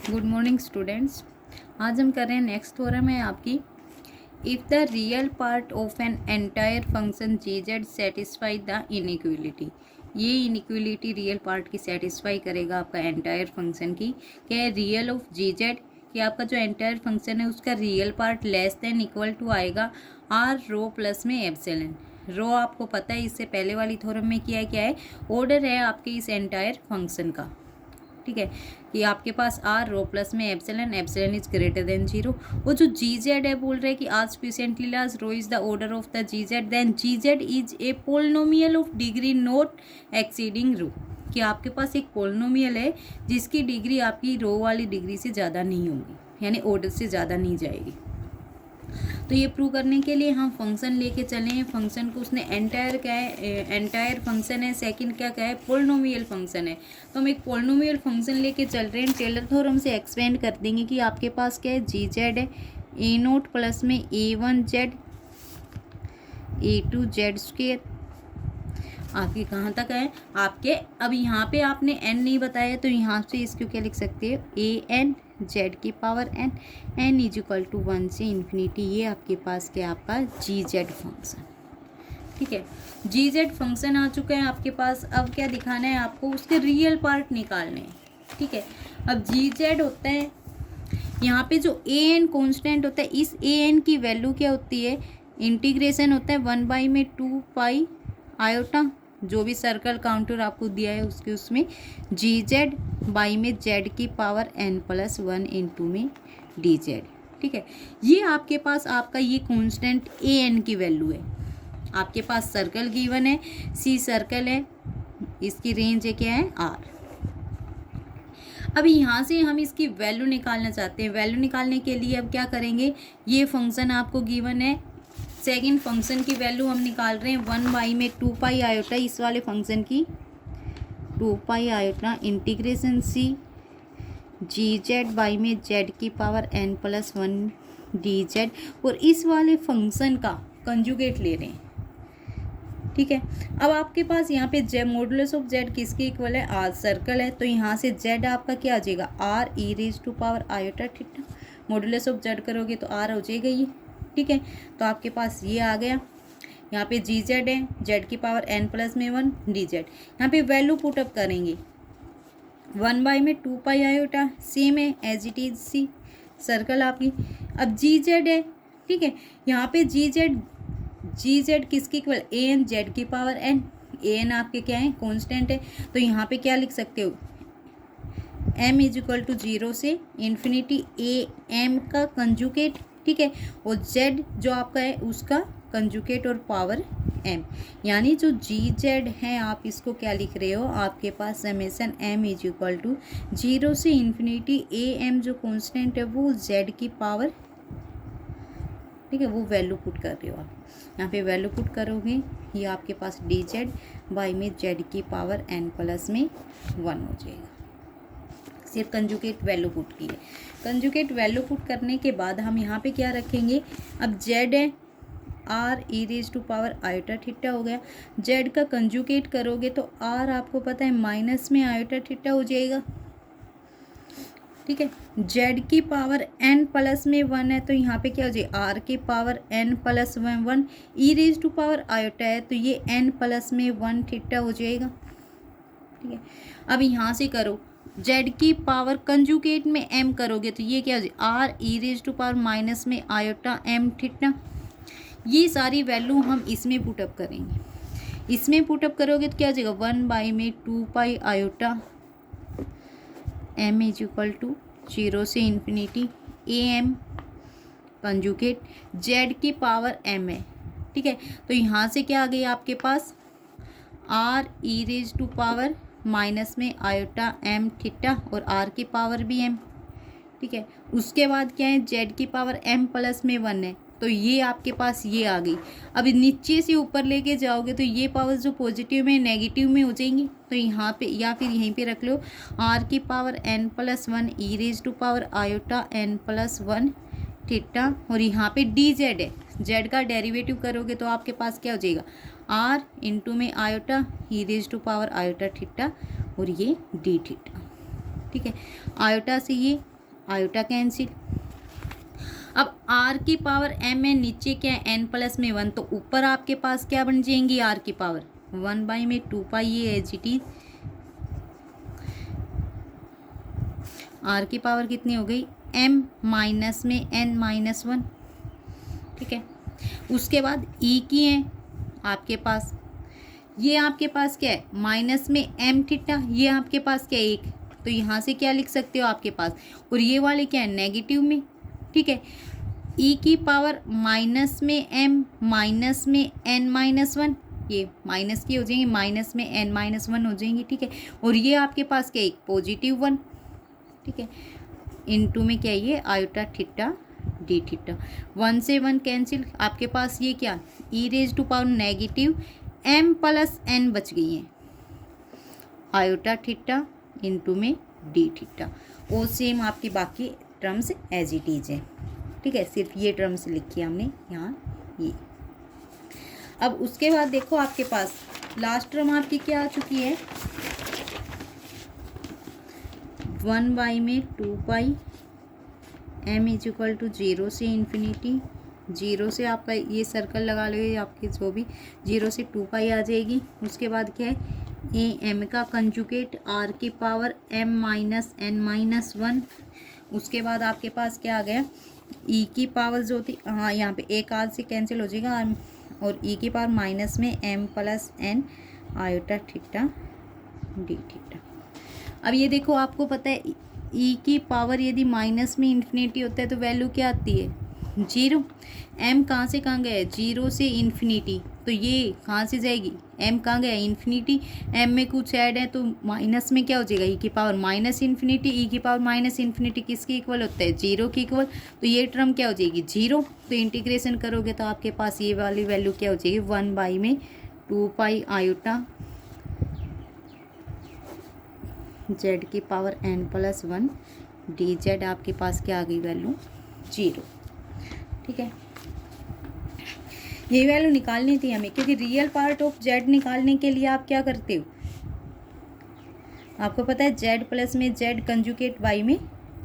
Good morning students. आज हम कर रहे हैं नेक्स्ट थ्योरम है आपकी। If the real part of an entire function g z satisfy the inequality, ये इनइक्वलिटी रियल पार्ट की सेटिस्फाई करेगा आपका एंटायर फंक्शन की। क्या है? रियल ऑफ जी जेड, कि आपका जो एंटायर फंक्शन है उसका real part less than equal to आएगा आर रो प्लस में एप्सिलॉन। रो आपको पता है, इससे पहले वाली थ्योरम में क्या है ऑर्डर है आपके इस एंटायर फंक्शन का। ठीक है, कि आपके पास आर रो प्लस में एप्सिलॉन इज ग्रेटर देन 0। वो जो जी जेड है बोल रहे हैं कि आज sufficiently large rho is the order of the G Z, then G Z is a polynomial of degree not exceeding rho, कि आपके पास एक पोलिनोमियल है जिसकी डिग्री आपकी रो वाली डिग्री से ज़्यादा नहीं होगी, यानी ऑर्डर से ज़्यादा नहीं जाएगी। तो ये प्रूव करने के लिए हम फंक्शन लेके चले हैं। फंक्शन को उसने एंटायर क्या है, एंटायर फंक्शन है। सेकंड क्या है, पोलिनोमियल फंक्शन है। तो हम एक पोलिनोमियल फंक्शन लेके चल रहे हैं। टेलर थ्योरम से एक्सपेंड कर देंगे कि आपके पास क्या है, जी जेड है ए नोट प्लस में A one Z A two Z square. आपकी कहाँ तक है आपके, अब यहाँ पे आपने एन नहीं बताया तो यहाँ से इसको क्या लिख सकते हो, ए एन जेड की power n, n is equal to 1 से इन्फिनिटी। ये आपके पास क्या आपका जी जेड फंक्शन। ठीक है, जी जेड फंक्शन आ चुका है आपके पास। अब क्या दिखाना है आपको, उसके रियल पार्ट निकालने हैं। ठीक है, अब जी जेड होता है, यहाँ पे जो ए एन कॉन्स्टेंट होता है, इस ए एन की वैल्यू क्या होती है, इंटीग्रेशन होता है 1 में 2 पाई आयोटा, जो भी सर्कल काउंटर आपको दिया है उसके उसमें जी जेड बाई में जेड की पावर एन प्लस 1 इंटू में डी जेड। ठीक है, ये आपके पास आपका ये कांस्टेंट ए एन की वैल्यू है। आपके पास सर्कल गिवन है, सी सर्कल है, इसकी रेंज है क्या है आर। अब यहाँ से हम इसकी वैल्यू निकालना चाहते हैं। वैल्यू निकालने के लिए अब क्या करेंगे, ये फंक्शन आपको गिवन है, सेकंड फंक्शन की वैल्यू हम निकाल रहे हैं 1 बाई में 2 पाई आयोटा, इस वाले फंक्शन की 2 pi iota integration C g z by में जेड की power N plus 1 d z, और इस वाले फंक्शन का कंजुगेट ले रहे हैं। ठीक है, अब आपके पास यहाँ पे जेड मॉडुलस ऑफ जेड किसके इक्वल है, आर सर्कल है, तो यहाँ से जेड आपका क्या आ जाएगा, R E raise to power iota theta. Modulus of Z करोगे तो आर हो जाएगा ये। ठीक है, तो आपके पास ये आ गया। यहाँ पे जी जेड है, जेड की पावर एन प्लस में 1 डी जेड। यहाँ पे वैल्यू पुटअप करेंगे 1 बाई में 2 पाई आयोटा, सेम है as it is C circle आपकी। अब जी जेड है, ठीक है, यहाँ पे जी जेड किसकी इक्वल, ए एन जेड की पावर एन। ए एन आपके क्या है, कॉन्स्टेंट है, तो यहाँ पे क्या लिख सकते हो, एम इज इक्वल टू 0 से इन्फिनिटी ए एम का कंजुकेट। ठीक है, और जेड जो आपका है उसका कंजुकेट और पावर एम, यानी जो जी जेड है आप इसको क्या लिख रहे हो, आपके पास summation M is equal to 0 से इन्फिनिटी ए एम जो कांस्टेंट है वो जेड की पावर, ठीक है, वो वैल्यू पुट कर रहे हो आप। यहाँ पे वैल्यू पुट करोगे ये आपके पास डी जेड बाई में जेड की पावर एन प्लस में 1 हो जाएगा। सिर्फ कंजुगेट वैल्यू पुट की है। कंजुगेट वैल्यू पुट करने के बाद हम यहाँ पे क्या रखेंगे, अब जेड है r E raise to power iota theta हो गया। जेड का कंजुगेट करोगे तो आर आपको पता है माइनस में आयोटा थीटा हो जाएगा। ठीक है, जेड की पावर एन प्लस में 1 है, तो यहाँ पे क्या हो जाएगा, आर की power N plus 1 E raise to power iota है, तो ये एन प्लस में 1 थीटा हो जाएगा। ठीक है, अब यहाँ से करो जेड की पावर कंजुगेट में एम करोगे तो ये क्या हो जाएगा, R E raise to power minus में आयोटा एम थीटा। ये सारी वैल्यू हम इसमें पुटअप करेंगे। इसमें पुटअप करोगे तो क्या हो जाएगा, 1 बाई में 2 pi iota m is equal to 0 से इन्फिनिटी ए एम कंजुगेट जेड की पावर एम है। ठीक है, तो यहाँ से क्या आ गई आपके पास, R E raise to power minus में आयोटा एम थीटा और आर की पावर भी एम। ठीक है, उसके बाद क्या है, जेड की पावर एम प्लस में 1 है, तो ये आपके पास ये आ गई। अब नीचे से ऊपर लेके जाओगे तो ये पावर जो पॉजिटिव में नेगेटिव में हो जाएंगी, तो यहाँ पे या फिर यहीं पे रख लो आर की power N plus 1 E raise to power iota n plus 1 theta, और यहाँ पे डी जेड है, जेड का डेरिवेटिव करोगे तो आपके पास क्या हो जाएगा, आर इंटू में iota e raise to power iota theta और ये डी थीटा। ठीक है, आयोटा से ये आयोटा कैंसिल। अब आर की पावर एम है, नीचे क्या है एन प्लस में 1, तो ऊपर आपके पास क्या बन जाएंगी आर की पावर 1 बाई में 2 पाई, ये एज इट इज आर की पावर कितनी हो गई एम माइनस में एन माइनस 1। ठीक है, उसके बाद ई की है आपके पास, ये आपके पास क्या है माइनस में एम थीटा, ये आपके पास क्या है 1, तो यहाँ से क्या लिख सकते हो आपके पास, और ये वाले क्या है नेगेटिव में। ठीक है, ई की पावर माइनस में एम माइनस में एन माइनस 1, ये माइनस की हो जाएंगी, माइनस में एन माइनस 1 हो जाएंगी। ठीक है, और ये आपके पास क्या है एक पॉजिटिव 1। ठीक है, इनटू में क्या है ये आयोटा थीटा डी थीटा, 1 से 1 कैंसिल, आपके पास ये क्या E raise to power negative M plus N बच गई है, आयोटा थीटा इनटू में डी थीटा, और सेम आपकी बाकी टर्म्स एज इट इज है। ठीक है, सिर्फ ये टर्म्स लिखी है हमने यहाँ ये। अब उसके बाद देखो आपके पास लास्ट टर्म आपकी क्या आ चुकी है 1 बाई में 2 पाई एम इज इक्वल टू 0 से इन्फिनिटी, 0 से आपका ये सर्कल लगा लो, आपकी जो भी 0 से 2 पाई आ जाएगी। उसके बाद क्या है ए एम का कंजुगेट आर की power m minus n minus 1। उसके बाद आपके पास क्या आ गया ई की पावर जो थी, हाँ यहाँ पे एक आर से कैंसिल हो जाएगा, और ई की पावर माइनस में m plus n iota theta D theta. अब ये देखो आपको पता है ई की पावर यदि माइनस में इन्फिनिटी होता है तो वैल्यू क्या आती है 0। एम कहाँ से कहाँ गया है 0 से इन्फिनिटी, तो ये कहाँ से जाएगी एम कहाँ गया इन्फिनिटी, एम में कुछ ऐड है तो माइनस में क्या हो जाएगा ई की पावर माइनस इन्फिनिटी, ई की पावर माइनस इन्फिनिटी किसके इक्वल होता है 0 के इक्वल, तो ये टर्म क्या हो जाएगी 0। तो इंटीग्रेशन करोगे तो आपके पास ये वाली वैल्यू क्या हो जाएगी 1 बाई में 2 पाई आयोटा जेड की power N plus 1 d z, आपके पास क्या आ गई वैल्यू 0। ठीक है, ये वैल्यू निकालनी थी हमें, क्योंकि रियल पार्ट ऑफ जेड निकालने के लिए आप क्या करते हो, आपको पता है जेड प्लस में जेड कंजुगेट वाई में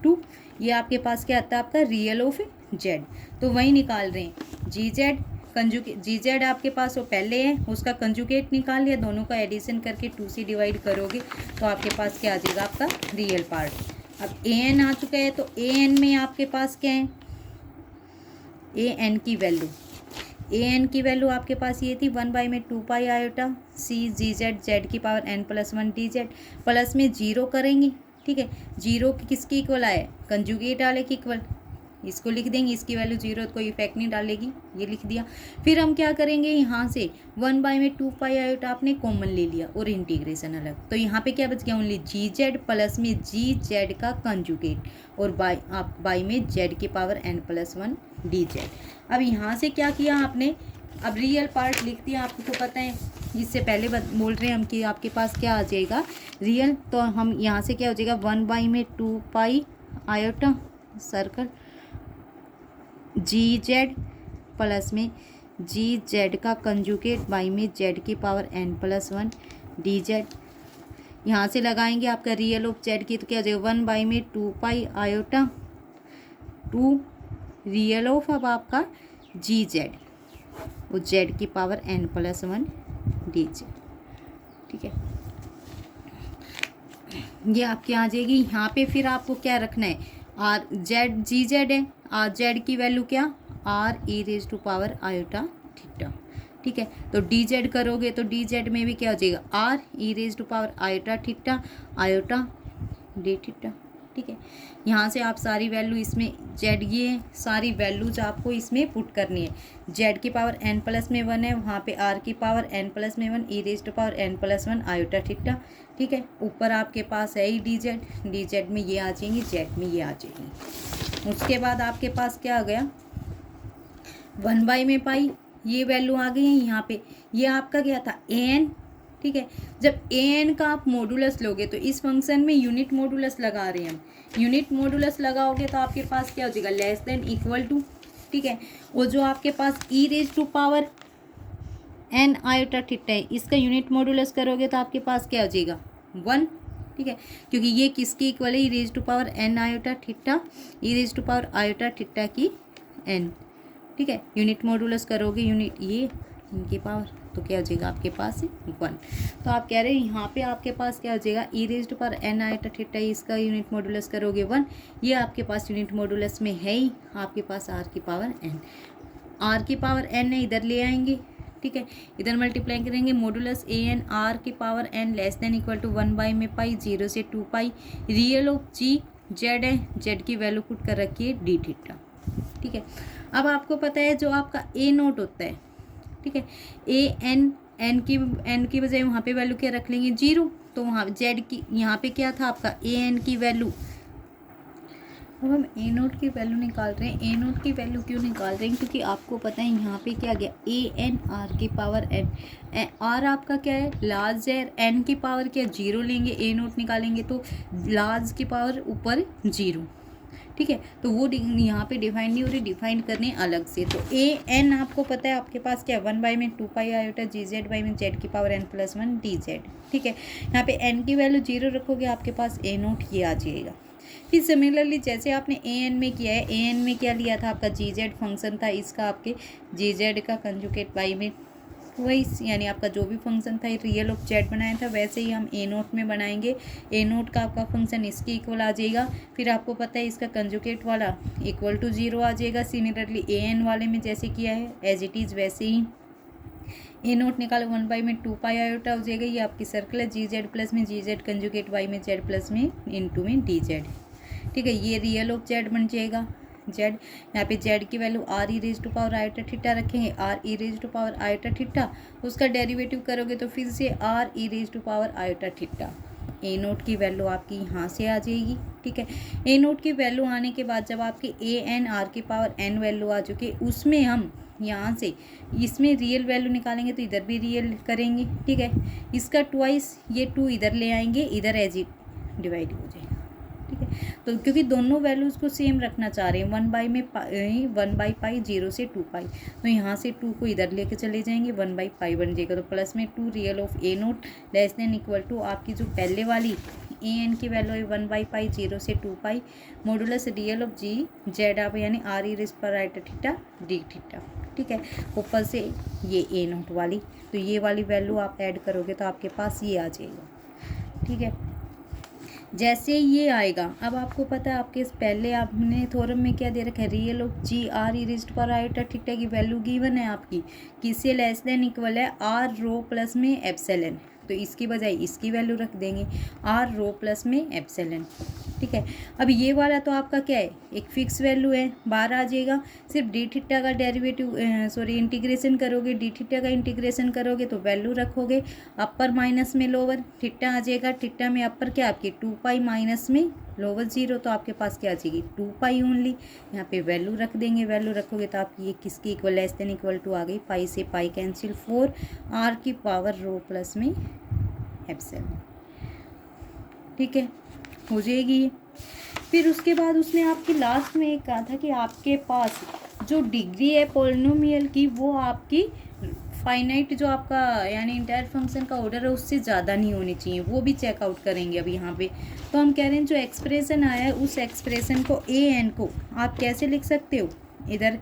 2, ये आपके पास क्या आता है आपका रियल ऑफ जेड, तो वही निकाल रहे हैं जी जेड कंजुगेट, जी जेड आपके पास वो पहले है उसका कंजुगेट निकाल लिया, दोनों का एडिशन करके 2 से डिवाइड करोगे तो आपके पास क्या आ जाएगा आपका रियल पार्ट। अब ए एन आ चुका है, तो ए एन में आपके पास क्या है ए एन की वैल्यू, ए एन की वैल्यू आपके पास ये थी 1 बाई में 2 pi iota C g z z की power N plus 1 d z, plus में 0 करेंगे। ठीक है, 0 किसकी इक्वल आए कंजुगेट वाले की इक्वल, इसको लिख देंगे, इसकी वैल्यू 0 कोई इफेक्ट नहीं डालेगी, ये लिख दिया। फिर हम क्या करेंगे यहाँ से 1 बाई में 2 पाई आयोटा आपने कॉमन ले लिया और इंटीग्रेशन अलग, तो यहाँ पे क्या बच गया ओनली जी जेड प्लस में जी जेड का कंजुगेट, और बाई में जेड की power N plus 1 d z. अब यहाँ से क्या किया आपने, अब रियल पार्ट लिख दिया, आपको तो पता है इससे पहले बोल रहे हैं हम कि आपके पास क्या आ जाएगा रियल, तो हम यहाँ से क्या हो जाएगा 1 बाई में 2 pi iota circle g z plus में जी जेड का कंजुगेट बाई में जेड की power N plus 1 d z, यहाँ से लगाएंगे आपका रियल ऑफ जेड की, तो क्या हो जाएगा 1 बाई में 2 पाई आयोटा 2 रियल ऑफ अब आपका जी जेड और जेड की power N plus 1 d z. ठीक है, ये आपके आ जाएगी। यहाँ पे फिर आपको क्या रखना है आर जेड जी जेड है, आर जेड की वैल्यू क्या r E raise to power iota theta. ठीक है, तो डी जेड करोगे तो डी जेड में भी क्या हो जाएगा R E raise to power iota theta iota d theta. ठीक है, यहाँ से आप सारी वैल्यू इसमें जेड ये सारी वैल्यूज आपको इसमें पुट करनी है, जेड की पावर एन प्लस में 1 है, वहाँ पे आर की पावर एन प्लस में 1 ई raise to power N plus 1 iota theta. ठीक है, ऊपर आपके पास है ही डी जेड में ये आ जाएंगी, जेड में ये आ जाएंगी। उसके बाद आपके पास क्या आ गया 1 बाई में पाई, ये वैल्यू आ गई है यहाँ पे, ये आपका क्या था एन। ठीक है, जब ए एन का आप मॉडुलस लोगे तो इस फंक्शन में यूनिट मॉडुलस लगा रहे हैं हम, यूनिट मॉडुलस लगाओगे तो आपके पास क्या हो जाएगा लेस देन इक्वल टू। ठीक है, और जो आपके पास E raise to power N iota theta है इसका यूनिट मॉडुलस करोगे तो आपके पास क्या हो जाएगा 1। ठीक है, क्योंकि ये किसकी इक्वल है, E raise to power N iota theta, E raise to power iota theta की एन, ठीक है। यूनिट मॉडुलस करोगे यूनिट ये इनकी पावर, तो क्या हो जाएगा आपके पास 1। तो आप कह रहे हैं यहाँ पे आपके पास क्या हो जाएगा, E raise to power N iota theta, इसका यूनिट मॉडुलस करोगे 1, ये आपके पास यूनिट मॉडुलस में है ही, आपके पास आर की पावर एन, आर की पावर एन है, इधर ले आएंगे, ठीक है, इधर मल्टीप्लाई करेंगे, मॉडुलस ए एन आर की power n less than equal to 1 में पाई 0 से 2 pi, real of ji z है, जेड की वैल्यू पुट कर रखी है डी थीटा, ठीक है। अब आपको पता है जो आपका ए नोट होता है, ठीक है, ए एन एन की बजाय वहाँ पे वैल्यू क्या रख लेंगे 0, तो वहाँ जेड की यहाँ पे क्या था आपका ए एन की वैल्यू, अब हम ए नोट की वैल्यू निकाल रहे हैं। ए नोट की वैल्यू क्यों निकाल रहे हैं, क्योंकि आपको पता है यहाँ पे क्या गया, ए एन आर की पावर एन, आर आपका क्या है लार्ज है, एन की पावर क्या 0 लेंगे, ए नोट निकालेंगे तो लार्ज की पावर ऊपर 0, ठीक है, तो वो यहाँ पे डिफाइन नहीं हो रही, डिफाइन करने अलग से। तो ए एन आपको पता है आपके पास क्या 1 में 2 pi iota g z by में जेड की power N plus 1 d z, ठीक है। यहाँ पे एन की वैल्यू 0 रखोगे, आपके पास ए नोट ये आ जाएगा। फिर सिमिलरली जैसे आपने ए एन में किया है, ए एन में क्या लिया था आपका जी जेड फंक्शन था, इसका आपके जी जेड का कंजुगेट बाई में वही, यानी आपका जो भी फंक्शन था रियल ऑफ जेड बनाया था, वैसे ही हम ए नोट में बनाएंगे। ए नोट का आपका फंक्शन इसके इक्वल आ जाएगा, फिर आपको पता है इसका कंजुगेट वाला इक्वल टू 0 आ जाएगा। सिमिलरली ए एन वाले में जैसे किया है एज इट इज़ वैसे ही ए नोट निकालो 1 में 2 पाई आयोटा हो जाएगा, ये आपकी सर्कल है, जी जेड प्लस में जी जेड कंजुगेट वाई में जेड प्लस में इनटू में डी जेड, ठीक है। ये रियल ऑफ जेड बन जाएगा जेड, यहाँ पे जेड की value R E raise to power iota theta रखेंगे, R E raise to power iota theta, उसका डेरिवेटिव करोगे तो फिर से R E raise to power iota theta, A naught की वैल्यू आपकी यहाँ से आ जाएगी, ठीक है। ए नोट की वैल्यू आने के बाद जब आपकी ए एन आर की पावर एन वैल्यू आ चुकी है, उसमें हम यहाँ से इसमें रियल वैल्यू निकालेंगे तो इधर भी रियल करेंगे, ठीक है। इसका ट्वाइस ये 2 इधर ले आएंगे, इधर एज इट डिवाइड हो जाएगा, ठीक है। तो क्योंकि दोनों वैल्यूज़ को सेम रखना चाह रहे हैं, 1 बाई पाई 0 से 2 पाई, तो यहाँ से 2 को इधर लेके चले जाएंगे, 1 बाई पाई बन जाएगा, तो प्लस में 2 real of a nought less than equal to आपकी जो पहले वाली ए एन की वैल्यू है 1 बाई पाई 0 से 2 pi modulus real of ji Z आप यानी आर ई रेज पर आयोटा थीटा डी थीटा, ठीक है। ऊपर से ये ए नोट वाली, तो ये वाली वैल्यू आप ऐड करोगे तो आपके पास ये आ जाएगा, ठीक है। जैसे ये आएगा, अब आपको पता है आपके पहले आपने थ्योरम में क्या दे रखा है, real of g r e raised power iota theta की वैल्यू गिवन है आपकी, किससे लेस देन इक्वल है आर रो प्लस में एप्सिलॉन, तो इसकी बजाय इसकी वैल्यू रख देंगे आर रो प्लस में एप्सिलॉन, ठीक है। अब ये वाला तो आपका क्या है एक फिक्स वैल्यू है, बाहर आ जाएगा, सिर्फ डी थीटा का डेरिवेटिव इंटीग्रेशन करोगे, डी थीटा का इंटीग्रेशन करोगे तो वैल्यू रखोगे अपर माइनस में लोअर, थीटा आ जाएगा, थीटा में अपर क्या आपकी 2 पाई माइनस में लोअर 0, तो आपके पास क्या आ जाएगी 2 पाई ओनली, यहाँ पे वैल्यू रख देंगे, वैल्यू रखोगे तो आप ये किसकी equal less than equal to आ गई, पाई से पाई कैंसिल 4 आर की पावर रो प्लस में एप्सिलॉन, ठीक है, हो जाएगी ये। फिर उसके बाद उसने आपके लास्ट में एक कहा था कि आपके पास जो डिग्री है पॉलिनोमियल की वो आपकी फाइनाइट जो आपका यानी इंटायर फंक्शन का ऑर्डर है उससे ज़्यादा नहीं होनी चाहिए, वो भी चेकआउट करेंगे अब यहाँ पे। तो हम कह रहे हैं जो एक्सप्रेशन आया है उस एक्सप्रेशन को ए एन को आप कैसे लिख सकते हो, इधर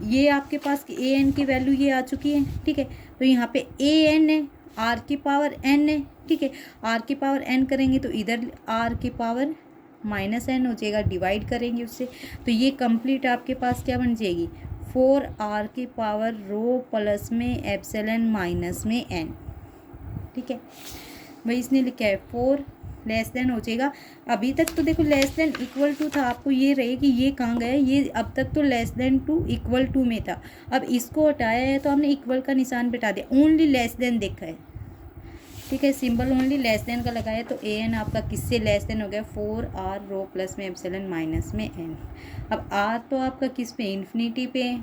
ये आपके पास ए एन की वैल्यू ये आ चुकी है, ठीक है। तो यहाँ पे ए एन है, आर की पावर एन है, ठीक है, आर की पावर एन करेंगे तो इधर आर की पावर माइनस एन हो जाएगा, डिवाइड करेंगे उससे, तो ये कंप्लीट आपके पास क्या बन जाएगी 4 आर की पावर रो प्लस में एप्सिलॉन माइनस में एन, ठीक है। भाई इसने लिखा है 4 लेस देन हो जाएगा, अभी तक तो देखो लेस देन इक्वल टू था, आपको ये रहे कि ये कहाँ गया, ये अब तक तो less than to equal to में था, अब इसको हटाया है तो हमने इक्वल का निशान बिठा दिया, ओनली लेस देन देखा है, ठीक है, सिंबल ओनली लेस देन का लगाया, तो ए एन आपका किससे लेस देन हो गया 4 आर रो प्लस में एप्सिलॉन माइनस में एन। अब आर तो आपका किस पे इन्फिनिटी पे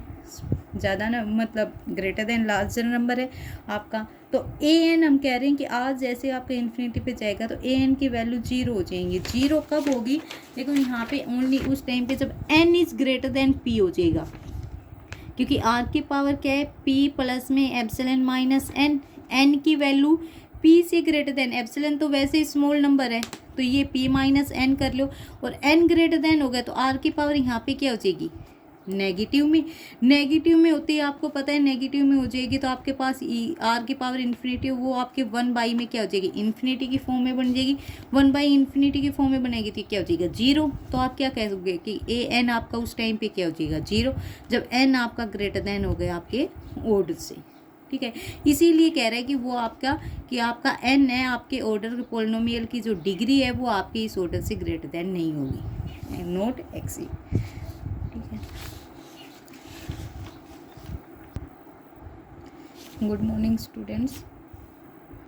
ज़्यादा ना मतलब ग्रेटर देन लार्जर नंबर है आपका, तो ए एन हम कह रहे हैं कि आज जैसे आपका इन्फिनिटी पे जाएगा तो ए एन की वैल्यू 0 हो जाएंगी। 0 कब होगी, देखो यहाँ पे ओनली उस टाइम पे जब n is greater than p हो जाएगा, क्योंकि आर की पावर क्या है पी प्लस में एप्सिलॉन माइनस एन, एन की वैल्यू पी से ग्रेटर देन, एप्सिलॉन तो वैसे ही स्मॉल नंबर है तो ये पी माइनस एन कर लो, और एन ग्रेटर देन हो गया तो आर की पावर यहाँ पे क्या हो जाएगी, नेगेटिव में। नेगेटिव में होती है, आपको पता है नेगेटिव में हो जाएगी तो आपके पास आर की पावर इन्फिनिटी, वो आपके 1 में क्या हो जाएगी, इन्फिनिटी की फॉर्म में बन जाएगी। 1/इन्फिनिटी की फॉर्म में बनेगी तो क्या हो जाएगा, 0। तो आप क्या कहोगे कि ए एन आपका उस टाइम पे क्या हो जाएगा, 0, जब एन आपका ग्रेटर देन हो गया आपके ऑर्डर से। ठीक है, इसीलिए कह रहा है कि वो आपका आपका एन है, आपके ऑर्डर पोलिनोमियल की जो डिग्री है वो आपके इस ऑर्डर से ग्रेटर देन नहीं होगी, नॉट एक्सीड। ठीक है, गुड मॉर्निंग स्टूडेंट्स।